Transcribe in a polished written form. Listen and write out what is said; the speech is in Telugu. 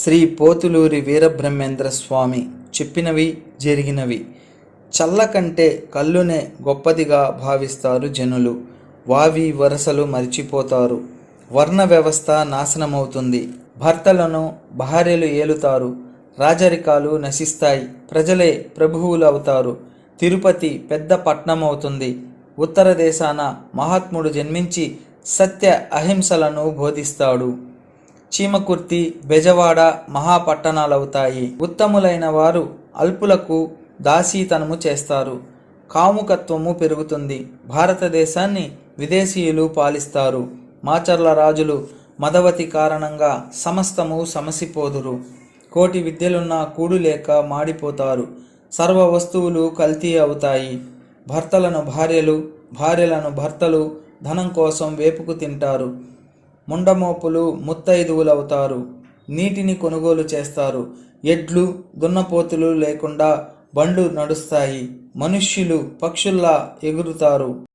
శ్రీ పోతులూరి వీరబ్రహ్మేంద్ర స్వామి చెప్పినవి జరిగినవి. చల్ల కంటే కళ్ళునే గొప్పదిగా భావిస్తారు జనులు. వావి వరసలు మరిచిపోతారు. వర్ణ వ్యవస్థ నాశనమవుతుంది. భర్తలను భార్యలు ఏలుతారు. రాజరికాలు నశిస్తాయి. ప్రజలే ప్రభువులు అవుతారు. తిరుపతి పెద్ద పట్నమవుతుంది. ఉత్తర దేశాన మహాత్ముడు జన్మించి సత్య అహింసలను బోధిస్తాడు. చీమకుర్తి, బెజవాడ మహాపట్టణాలవుతాయి. ఉత్తములైన వారు అల్పులకు దాసీతనము చేస్తారు. కాముకత్వము పెరుగుతుంది. భారతదేశాన్ని విదేశీయులు పాలిస్తారు. మాచర్ల రాజులు మదవతి కారణంగా సమస్తము సమసిపోదురు. కోటి విద్యలున్నా కూడు లేక మాడిపోతారు. సర్వ వస్తువులు కల్తీ అవుతాయి. భర్తలను భార్యలు, భార్యలను భర్తలు ధనం కోసం వేపుకు తింటారు. ముండమోపులు ముత్తైదువులవుతారు. నీటిని కొనుగోలు చేస్తారు. ఎడ్లు, దున్నపోతులు లేకుండా బండ్లు నడుస్తాయి. మనుష్యులు పక్షుల్లా ఎగురుతారు.